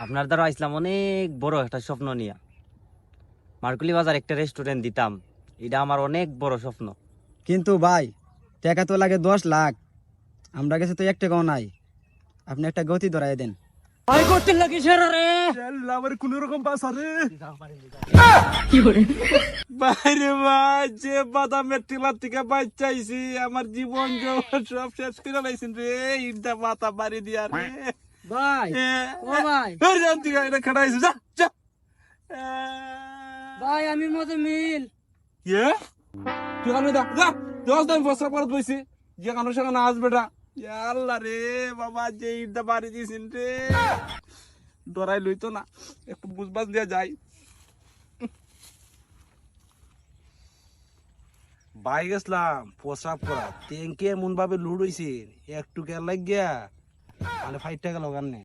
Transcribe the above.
আপনার দ্বারা আইসলাম অনেক বড় একটা স্বপ্ন নিয়ে। মার্কুলি বাজার একটা রেস্টুরেন্ট দিতাম, এটা আমার অনেক বড় স্বপ্ন। কিন্তু ভাই, টাকা তো লাগে 10 লাখ। আমরা কাছে তো 1 টাকাও নাই। আপনি একটা গতি ধরাই দেন। ভাই করতে লাগি সেরা রে। আমার কোন রকম পাস আরে কি করে বাইরে ভাই, যে বাদামের টিলার থেকে বাচ্চাইছি, আমার জীবন সব শেষ করে লাইছেন রে। ইটা মাথা বাড়ি দিয়া রে ভাই ও ভাই এটা খাটাইছি, যা যা। ভাই আমি মতে মিল ইয়ে তুই কারণে দা যা, 10 দিন বছর পর বইছি যে কারণে সেখানে আস বেটা। আল্লাহ রে বাবা, যে ইটা বাড়ি দিয়েছেন রে, ডরাই লইতো না, একটু বুঝবাজ দিয়া যাই। বাই গেছিলাম প্রসাব করা, তেঙ্কে এমন ভাবে লুড হইছে, একটু কেয়ার লাগ গিয়া মানে 5 টাকা লগান নে।